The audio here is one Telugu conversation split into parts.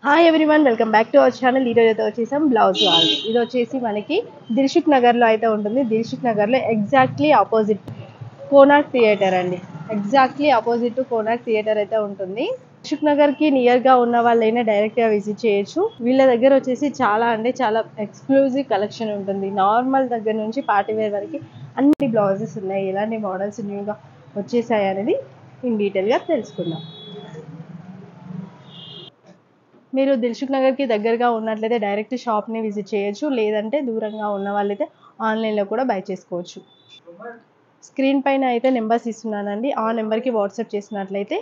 Hi everyone, welcome back to our channel. ఈరోజు అయితే వచ్చేసాం బ్లౌజ్ వాళ్ళకి. ఇది వచ్చేసి మనకి దిల్షుక్ నగర్లో అయితే ఉంటుంది. దిల్షుక్ నగర్లో ఎగ్జాక్ట్లీ ఆపోజిట్ కోనార్క్ థియేటర్ అండి. ఎగ్జాక్ట్లీ ఆపోజిట్ కోనార్క్ థియేటర్ అయితే ఉంటుంది. దిల్షుక్ నగర్కి నియర్గా ఉన్న వాళ్ళైనా డైరెక్ట్గా విజిట్ చేయొచ్చు. వీళ్ళ దగ్గర వచ్చేసి చాలా ఎక్స్క్లూజివ్ కలెక్షన్ ఉంటుంది. నార్మల్ దగ్గర నుంచి పార్టీ వేర్ వరకు అన్ని బ్లౌజెస్ ఉన్నాయి. ఎలాంటి మోడల్స్ న్యూగా వచ్చేసాయి అనేది ఇన్ డీటెయిల్గా తెలుసుకుందాం. మీరు దిల్షుక్ నగర్కి దగ్గరగా ఉన్నట్లయితే డైరెక్ట్ షాప్ని విజిట్ చేయొచ్చు. లేదంటే దూరంగా ఉన్న వాళ్ళైతే ఆన్లైన్లో కూడా బై చేసుకోవచ్చు. స్క్రీన్ పైన అయితే నెంబర్స్ ఇస్తున్నానండి. ఆ నెంబర్కి వాట్సాప్ చేసినట్లయితే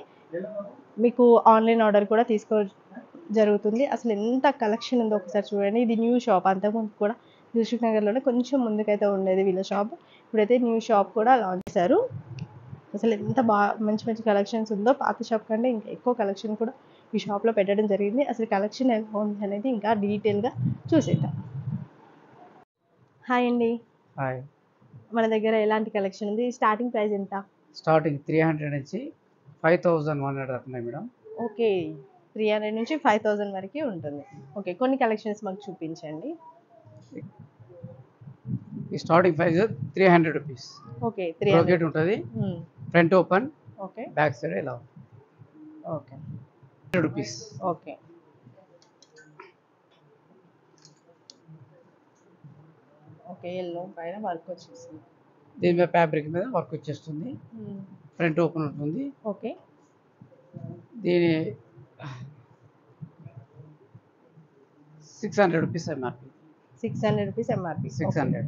మీకు ఆన్లైన్ ఆర్డర్ కూడా తీసుకో జరుగుతుంది. అసలు ఎంత కలెక్షన్ ఉందో ఒకసారి చూడండి. ఇది న్యూ షాప్. అంతకుముందు కూడా దిల్షుక్ నగర్లోనే కొంచెం ముందుకైతే ఉండేది వీళ్ళ షాప్. ఇప్పుడైతే న్యూ షాప్ కూడా లాంచ్ చేశారు. అసలు ఎంత మంచి మంచి కలెక్షన్స్ ఉందో, పాత షాప్ కంటే ఇంకా ఎక్కువ కలెక్షన్ కూడా ఈ షాప్లో పెట్టడం జరిగింది. అసలు కలెక్షన్ ఎలా ఉంది అనేది ఇంకా డీటెయిల్గా చూసేద్దాం. హాయ్ అండి. హాయ్. మన దగ్గర ఎలాంటి కలెక్షన్ ఉంది? స్టార్టింగ్ ప్రైస్ ఎంత? స్టార్టింగ్ 300 నుంచి 5100 దాకా ఉన్నాయి మేడం. ఓకే, 300 నుంచి 5000 వరకు ఉంటుంది. ఓకే, కొన్ని కలెక్షన్స్ మాకు చూపించండి. ఈ starting price 300 rupees. Okay, brocade ఉంటుంది, front open, okay, back side ఇలా. Okay, 100 rupees. Okay, okay. Yellow పైన వర్క్ వచ్చేసింది. దీని మీద ఫ్యాబ్రిక్ మీద వర్క్ వచ్చేస్తుంది. ఫ్రంట్ ఓపెన్ ఉంటుంది. ఓకే, దీని 600 రూపీస్ ఎంఆర్పి. 600 rupees MRP. 600.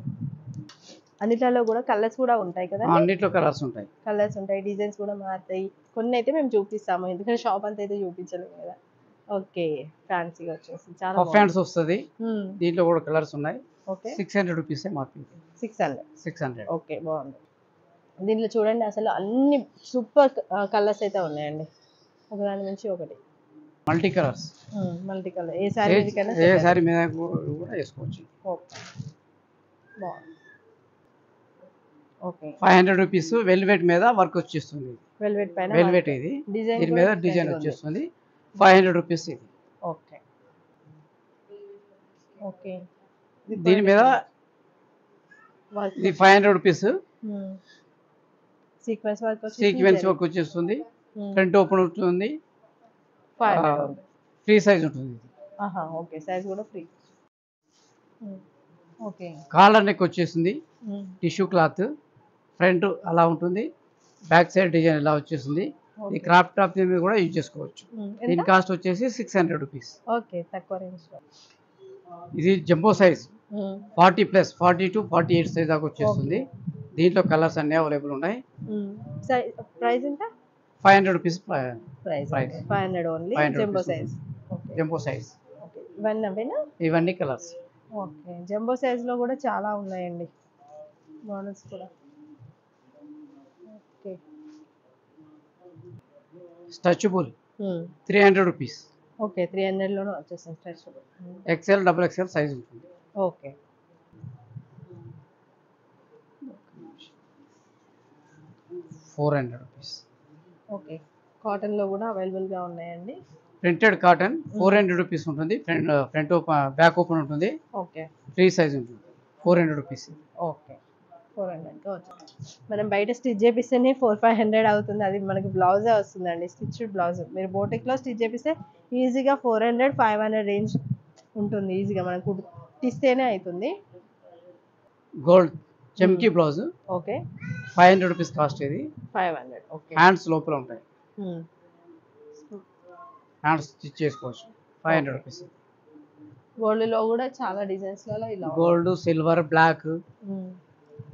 అన్నిట్లలో కూడా కలర్స్ కూడా ఉంటాయి కదా? అన్నిట్లో కలర్స్ ఉంటాయి. కలర్స్ ఉంటాయి, డిజైన్స్ కూడా మారుతాయి. కొన్ని అయితే మేము చూపిస్తాము, ఎందుకంటే షాప్ అంతా అయితే చూపించలేము కదా. ఓకే, ఫ్యాన్సీగా వచ్చేసి చాలా పఫ్ హ్యాండ్స్ వస్తుంది. దీంట్లో కూడా కలర్స్ ఉన్నాయి. Okay, 600 rupees MRP. 600. ఓకే, బాగుంది. దీంట్లో చూడండి, అసలు అన్ని సూపర్ కలర్స్ అయితే ఉన్నాయండి. ఒకదాని నుంచి ఒకటి మల్టీ కలర్స్. Multi colour. ఏ సారీ మీద కూడా వేసుకోవచ్చు. ఓకే, బాగుంది. ఓకే, 500 రూపీస్ వెల్వెట్ మీద వర్క్ వచ్చేస్తుంది. వెల్వెట్ పైన వెల్వెట్ ఇది. డిజైన్ దీని మీద డిజైన్ వచ్చేస్తుంది. 500 రూపీస్ ఇది. Okay, okay. దీని మీద ఇది 500 రూపీస్. సీక్వెన్స్ వర్క్ వచ్చేస్తుంది. ఫ్రంట్ ఓపెన్ ఉంటుంది. ఫ్రీ సైజ్ ఉంటుంది. ఓకే, సైజ్ కూడా ఫ్రీ. ఓకే, కాలర్ నెక్ వచ్చేసింది. Tissue cloth. ఫ్రంట్ అలా ఉంటుంది, బ్యాక్ సైడ్ డిజైన్ ఇలా వచ్చేసింది. ఈ క్రాప్ టాప్ మీద కూడా యూజ్ చేసుకోవచ్చు. దీని కాస్ట్ వచ్చేసి 600 రూపీస్. ఓకే, తక్కువ రేంజ్ లో. ఇది జంబో సైజ్ 40+, 40 to 48 సైజ్ దాకా వచ్చేస్తుంది. దీంట్లో కలర్స్ అన్ని అవైలబుల్ ఉన్నాయి. ప్రైస్ ఎంత? 500 rupees price. 500 only. Jumbo size. Okay, jumbo size. Okay, ఇవన్నీ కలర్స్. ఓకే, జంబో సైజ్ లో కూడా చాలా ఉన్నాయండి మోడల్స్ కూడా. Okay, stretchable 300 rupees. ఓకే, 300 లోనే వచ్చేసింది స్ట్రెచబుల్. XL, XXL సైజ్ ఉంటుంది. Okay, 400 rupees. ఓకే, కాటన్ లో కూడా అవైలబుల్ గా ఉన్నాయండి. ప్రింటెడ్ కాటన్ 400 రూపీస్ ఉంటుంది. ఫ్రంట్ ఓపెన్, బ్యాక్ ఓపెన్ ఉంటుంది. ఓకే, ఫ్రీ సైజ్ ఉంటుంది. 400 రూపీస్. ఓకే, 400 వచ్చింది. మనం బయట స్టిచ్ చేపిస్తేనే 400-500 అవుతుంది. అది మనకి బ్లౌజే వస్తుందండి, స్టిచ్డ్ బ్లౌజ్. మీరు బోటిక్లో స్టిచ్ చేపిస్తే ఈజీగా 400-500 రేంజ్ ఉంటుంది. ఈజీగా మనం కుట్టిస్తేనే అవుతుంది. గోల్డ్ చెమ్కీ బ్లౌజ్. Okay, 500 rupees cost. ఇది 500. ఓకే, హ్యాండ్స్ లోపల ఉంటాయి. హ్యాండ్స్ స్టిచ్ చేసుకోవచ్చు. 500 రూపీస్. గోల్డ్ లో కూడా చాలా డిజైన్స్ లో ఇలా gold, silver, black.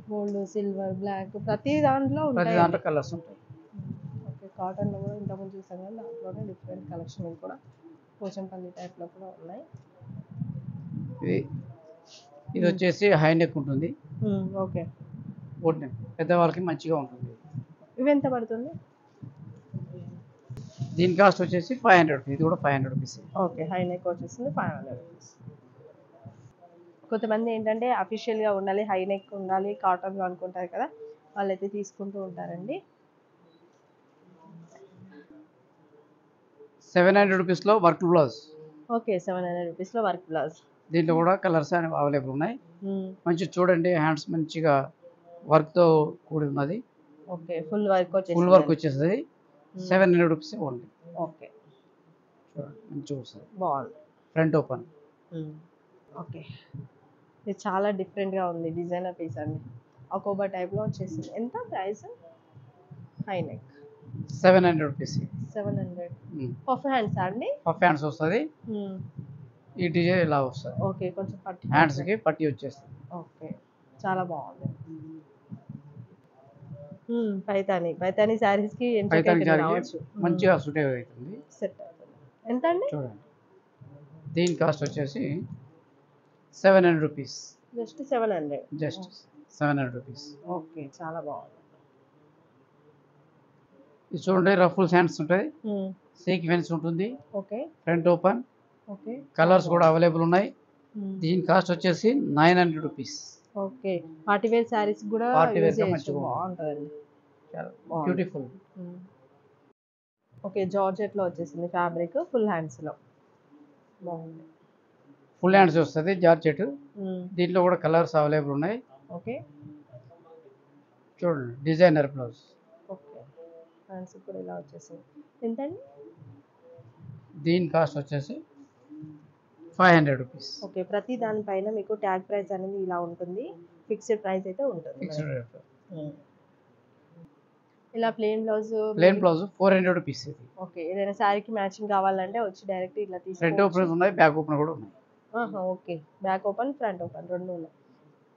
Gold, silver, black ప్రతి దాంట్లో కలర్స్ ఉంటాయి. ఓకే, కాటన్ లో కూడా ఇంతకుముందు చూసాం కదా, దాంట్లోనే డిఫరెంట్ కలెక్షన్ కూడా పోచంపల్లి టైప్ లో కూడా ఉన్నాయి. ఇది వచ్చేసి హై నెక్ ఉంటుంది. ఓకే, బోట్ నెక్ పెద్దవాళ్ళకి మంచిగా ఉంటుంది. ఇవి ఎంత పడుతుంది? దీని కాస్ట్ వచ్చేసి 500 రూపీస్. ఇది కూడా 500 రూపీస్. ఓకే, హై నెక్ వచ్చేసింది 500 రూపీస్. కొంతమంది ఏంటంటే అఫీషియల్గా ఉండాలి, హై నెక్ ఉండాలి, కాటన్లో అనుకుంటారు కదా, వాళ్ళైతే తీసుకుంటూ ఉంటారండి. 700 రూపీస్లో వర్క్ బ్లౌజ్. ఓకే 700 రూపీస్లో వర్క్ బ్లౌజ్. దీంట్లో కూడా కలర్స్ అనేవి అవైలబుల్ ఉన్నాయి. మంచి చూడండి, హ్యాండ్స్ మంచిగా వర్క్తో కూడి ఉన్నది. Okay full work full work వచ్చేస్తుంది. 700 రూపీస్ ఓన్లీ. ఓకే చూడండి మంచిగా వస్తుంది. బాగుంది. Front open. ఓకే ఇది చాలా డిఫరెంట్గా ఉంది. డిజైనర్ పీస్ అండి. అకోబా టైప్లో వచ్చేసింది. ఎంత price? High neck 700 rupees. 700. Puff hands అండి? పఫ్ హ్యాండ్స్ వస్తుంది. ఈ డిజైన్ ఇలా వస్తుంది. ఓకే కొంచెం పట్టి హ్యాండ్స్కి పట్టి వచ్చేస్తుంది. ఓకే చాలా బాగుంది. పైతాని శారీస్కి రావచ్చు. మంచిగా సూట్ అవుతుంది. సెట్ అవుతుంది. ఎంత అండి? చూడండి దీని కాస్ట్ వచ్చేసి 700 rupees. Just 700. Just 700 rupees. Okay చాలా బాగుంది. ఇది చూడండి రఫుల్స్ హ్యాండ్స్ ఉంటాయి. సీక్వెన్స్ ఉంటుంది. Okay front open. Okay colours కూడా అవైలబుల్ ఉన్నాయి. దీని కాస్ట్ వచ్చేసి 900 rupees. Okay party wear saris కూడా పార్టీ వేర్ గా మంచిగా బాగుంటుందండి. బ్యూటిఫుల్. ఓకే జార్జెట్లో వచ్చేసింది ఫ్యాబ్రిక్ ఫుల్ హ్యాండ్స్లో. బాగుంది. ఫుల్ హ్యాండ్స్ వస్తుంది జార్జెట్. దీంట్లో కూడా కలర్స్ అవైలబుల్ ఉన్నాయి. ఓకే చూడండి డిజైనర్ బ్లౌజ్. ఓకే హ్యాండ్స్ కూడా ఇలా వచ్చేసింది. ఎంత అండి? దీని కాస్ట్ వచ్చేసి 500 రూపీస్. ఓకే ప్రతి దానిపైన మీకు ట్యాగ్ ప్రైస్ అనేది ఇలా ఉంటుంది. ఫిక్స్డ్ ప్రైస్ అయితే ఉంటుంది. Fixed rate. ఇలా ప్లెయిన్ బ్లౌజ్ 400 రూపీస్. ఇది ఓకే ఏదైనా శారీకి మ్యాచింగ్ కావాలంటే వచ్చి డైరెక్ట్ ఇలా ఫ్రంట్ తీసుకోవచ్చు. ఓపెన్ ఉన్నాయి, బ్యాక్ ఓపెన్ కూడా ఉన్నాయి. Okay back open front open రెండు ఉన్నాయి.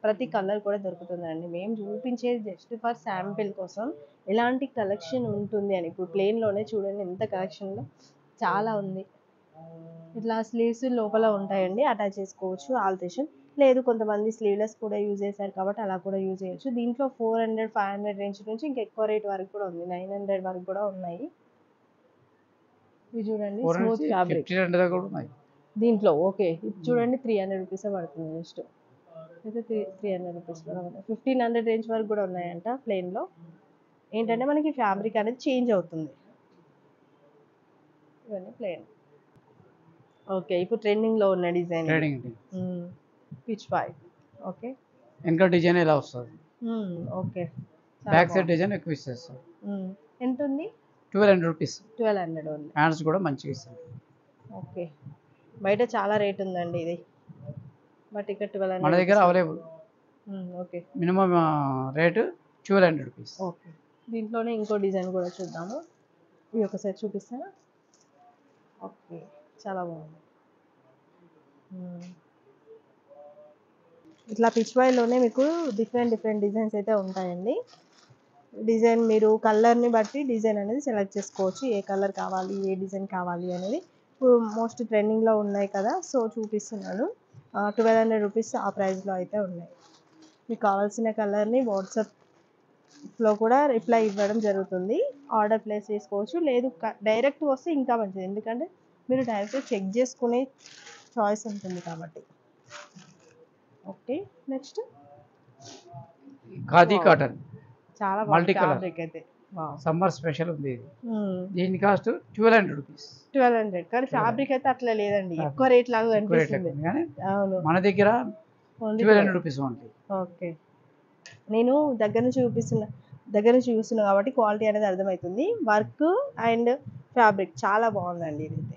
ప్రతి కలర్ కూడా దొరుకుతుందండి. మేము చూపించేది జస్ట్ ఫర్ శాంపిల్ కోసం ఎలాంటి కలెక్షన్ ఉంటుంది అని. ఇప్పుడు ప్లెయిన్లోనే చూడండి ఎంత కలెక్షన్లో చాలా ఉంది. ఇట్లా స్లీవ్స్ లోపల ఉంటాయండి, అటాచ్ చేసుకోవచ్చు ఆల్టరేషన్. లేదు కొంతమంది స్లీవ్లెస్ కూడా యూజ్ చేశారు కాబట్టి అలా కూడా యూజ్ చేయొచ్చు. దీంట్లో 400, 500 రేంజ్ నుంచి ఇంకా ఎక్కువ రేట్ వరకు కూడా ఉంది. 900 వరకు కూడా ఉన్నాయి. ఇవి చూడండి స్మూత్ ఫ్యాబ్రిక్. దీంట్లో ఓకే ఇది చూడండి 300 రూపీస్ పడుతుంది. జస్ట్ అయితే 300 రూపీస్ కూడా ఉన్నాయి. 1500 రేంజ్ వరకు కూడా ఉన్నాయంట. ప్లెయిన్లో ఏంటంటే మనకి ఫ్యాబ్రిక్ అనేది చేంజ్ అవుతుంది. ఇవన్నీ ప్లెయిన్. ఓకే ఇప్పుడు ట్రెండింగ్లో ఉన్న డిజైన్ పిచ్ పై. ఓకే ఇంకా డిజైన్ ఎలా వస్తుంది. ఓకే బ్యాక్ సైడ్ డిజైన్ ఎక్కువ ఇస్తారు. ఎంత ఉంది? 1200 రూపీస్. 1200 ఉంది. హ్యాండ్స్ కూడా మంచిగా ఇస్తారు. ఓకే బయట చాలా రేట్ ఉందండి ఇది, బట్ ఇక్కడ 1200 మన దగ్గర available. Okay minimum rate 1200 rupees. Okay దీంట్లోనే ఇంకో డిజైన్ కూడా చూద్దాము. ఇది ఒకసారి చూపిస్తాను. ఓకే చాలా బాగుంది. ఇట్లా పిచ్ వైలోనే మీకు డిఫరెంట్ డిజైన్స్ అయితే ఉంటాయండి. డిజైన్ మీరు కలర్ని బట్టి డిజైన్ అనేది సెలెక్ట్ చేసుకోవచ్చు. ఏ కలర్ కావాలి, ఏ డిజైన్ కావాలి అనేది. ఇప్పుడు మోస్ట్ ట్రెండింగ్లో ఉన్నాయి కదా, సో చూపిస్తున్నాను. 1200 రూపీస్ ఆ ప్రైస్లో అయితే ఉన్నాయి. మీకు కావాల్సిన కలర్ని వాట్సాప్లో కూడా రిప్లై ఇవ్వడం జరుగుతుంది. ఆర్డర్ ప్లేస్ చేసుకోవచ్చు. లేదు డైరెక్ట్ వస్తే ఇంకా మంచిది, ఎందుకంటే మీరు డైరెక్ట్ చెక్ చేసుకునే చాయిస్ ఉంటుంది కాబట్టి. ఓకే నెక్స్ట్ ఖాదీ కాటన్ చాలా మల్టీ కలర్ ఫ్యాబ్రిక్ అయితే సమ్మర్ స్పెషల్ ఉంది ఇది. దీని కాస్ట్ 1200 రూపీస్. 1200 కానీ ఫ్యాబ్రిక్ అయితే అట్లా లేదండి, ఎక్కువ రేట్ లాగా కనిపిస్తుంది. అవును మన దగ్గర 1200 రూపీస్ ఓన్లీ. ఓకే నేను దగ్గర నుంచి చూపిస్తున్నా కాబట్టి క్వాలిటీ అనేది అర్థమవుతుంది. వర్క్ అండ్ ఫ్యాబ్రిక్ చాలా బాగుందండి. ఇదైతే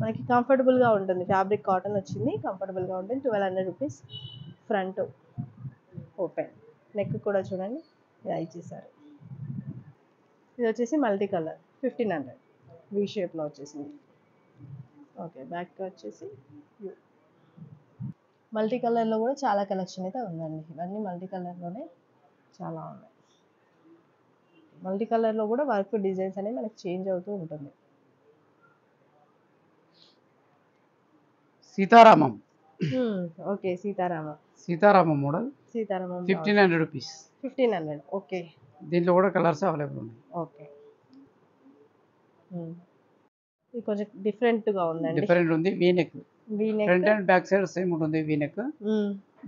మనకి కంఫర్టబుల్గా ఉంటుంది. ఫ్యాబ్రిక్ కాటన్ వచ్చింది, కంఫర్టబుల్గా ఉంటుంది. 1200 రూపీస్. ఫ్రంట్ ఓపెన్, నెక్ కూడా చూడండి ఇలా ఇచ్చేసారు. ఇది వచ్చేసి మల్టీ కలర్ 1500 వీ షేప్లో వచ్చేసింది. ఓకే బ్యాక్ వచ్చేసి మల్టీ కలర్లో కూడా చాలా కలెక్షన్ అయితే ఉందండి. ఇవన్నీ మల్టీ కలర్లోనే చాలా ఉన్నాయి. మల్టీ కలర్లో కూడా వర్క్ డిజైన్స్ అనేవి మనకి చేంజ్ అవుతూ ఉంటుంది. Sitaramam. Okay Sitaramam model 1500 rupees. 1500 okay. దీంట్లో కూడా కలర్స్ అవైలబుల్ ఉన్నాయి. ఓకే ఇది కొంచెం డిఫరెంట్గా ఉందండి. డిఫరెంట్ ఉంది. V neck front and back side same ఉంటుంది. V neck.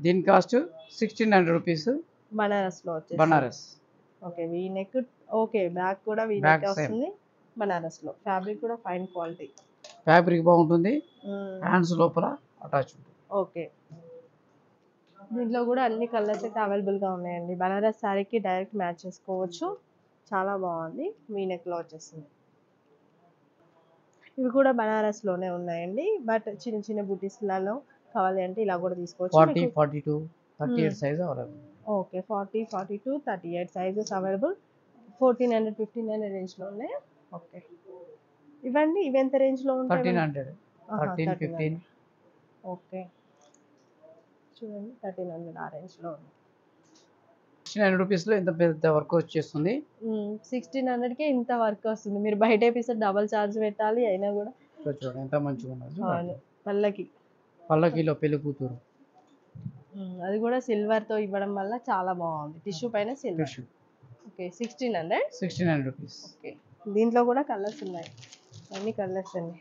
దీని కాస్ట్ 1600 రూపీస్. బనారస్లో వచ్చేసి Banaras. Okay V neck. Okay back కూడా వీ నెక్ వస్తుంది బనారస్లో. ఫ్యాబ్రిక్ కూడా ఫైన్ క్వాలిటీ. ఫ్యాబ్రిక్ బాగుంటుంది. హ్యాండ్స్ లోపల అటాచ్ ఉంటుంది. ఓకే. దీంట్లో కూడా అన్ని కలర్స్ అయితే అవైలబుల్గా ఉన్నాయండి. బనారస్ శారీకి డైరెక్ట్ మ్యాచ్ చేసుకోవచ్చు. చాలా బాగుంది. వీ నెక్లో వచ్చేస్తుంది. ఇవి కూడా బనారస్లోనే ఉన్నాయండి. బట్ చిన్న చిన్న బుటీస్లలో కావాలి అంటే ఇలా కూడా తీసుకోవచ్చు. 40, 42, 38 size available. Okay. 40, 42, 38 sizes available. 1400, 1500 రేంజ్లో ఉన్నాయి. ఓకే. ఇవండి ఇవి ఎంత రేంజ్లో ఉంటాయి? 1300, 13, 15. ఓకే. చూడండి 1300 ఆ రేంజ్లో ఉంది. 1600 రూపీస్లో ఇంత పెద్ద వర్క్ వచ్చేస్తుంది. 1600కే ఇంత వర్క్ వస్తుంది. మీరు బయట వేపిస్తే డబల్ ఛార్జ్ పెట్టాలి అయినా కూడా. చూడండి ఎంత మంచిగా ఉన్నది. అవును. పల్లకిలో పెళ్లి కూతురు. అది కూడా సిల్వర్తో ఇవ్వడం వల్ల చాలా బాగుంది. టిష్యూ పైన సిల్వర్. ఓకే. 1600 రూపీస్. ఓకే. దీంట్లో కూడా కలర్స్ ఉన్నాయి. అన్ని కలర్స్ అండి.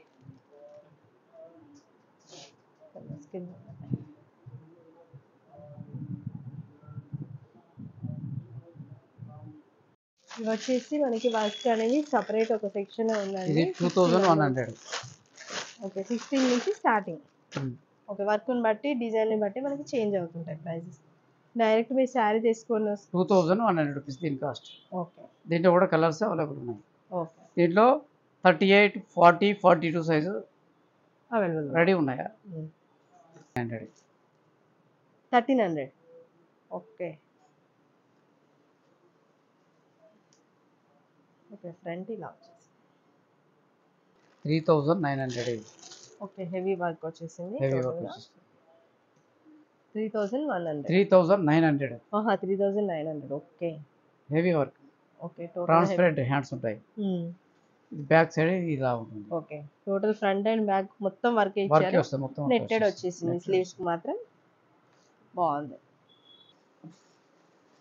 ఇవి వచ్చేసి మనకి వర్క్ అనేది సపరేట్ ఒక సెక్షన్ ఉందండి. ఇది 2100. ఓకే. 16 నుంచి స్టార్టింగ్. ఓకే. వర్క్ని బట్టి డిజైన్ని బట్టి మనకి చేంజ్ అవుతుంటాయి ప్రైజెస్. డైరెక్ట్ మీరు శారీ తీసుకొని 2100 రూపీస్ దీని కాస్ట్. ఓకే. దీంట్లో కూడా కలర్స్ అవైలబుల్ ఉన్నాయి. ఓకే. దీంట్లో 38, 40, 42 సైజు అవైలబుల్ రెడీ ఉన్నాయా? 1300. ఓకే. ఓకే. ఫ్రంట్ ఇలా వచ్చేసి 3900. ఓకే. హెవీ వర్క్ వచ్చేసింది. 3100. 3900. 3900. Okay. Heavy work. Okay. Transparent hands ఉంటాయి. బ్యాక్ సైడ్ ఇలా ఉంటుంది. Okay. Total front and back మొత్తం వర్క్ వర్క్ ఇచ్చారు. వస్తుంది మొత్తం. నెట్టెడ్ వచ్చేసింది. స్లీవ్స్ మాత్రం బాగుంది.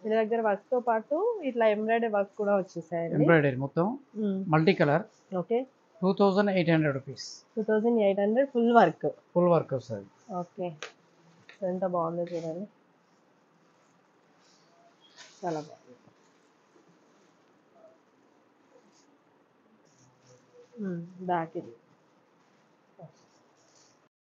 వీళ్ళ దగ్గర వర్క్ తో పాటు ఇట్లా ఎంబ్రాయిడరీ వర్క్ కూడా వచ్చేసాయండి. ఎంబ్రాయిడరీ మొత్తం multi colour. Okay. 2800 rupees. 2800 full work వస్తుంది. ఓకే. ఎంత బాగుందో చూడండి. చాలా బాగుంది. బ్యాక్ ఇది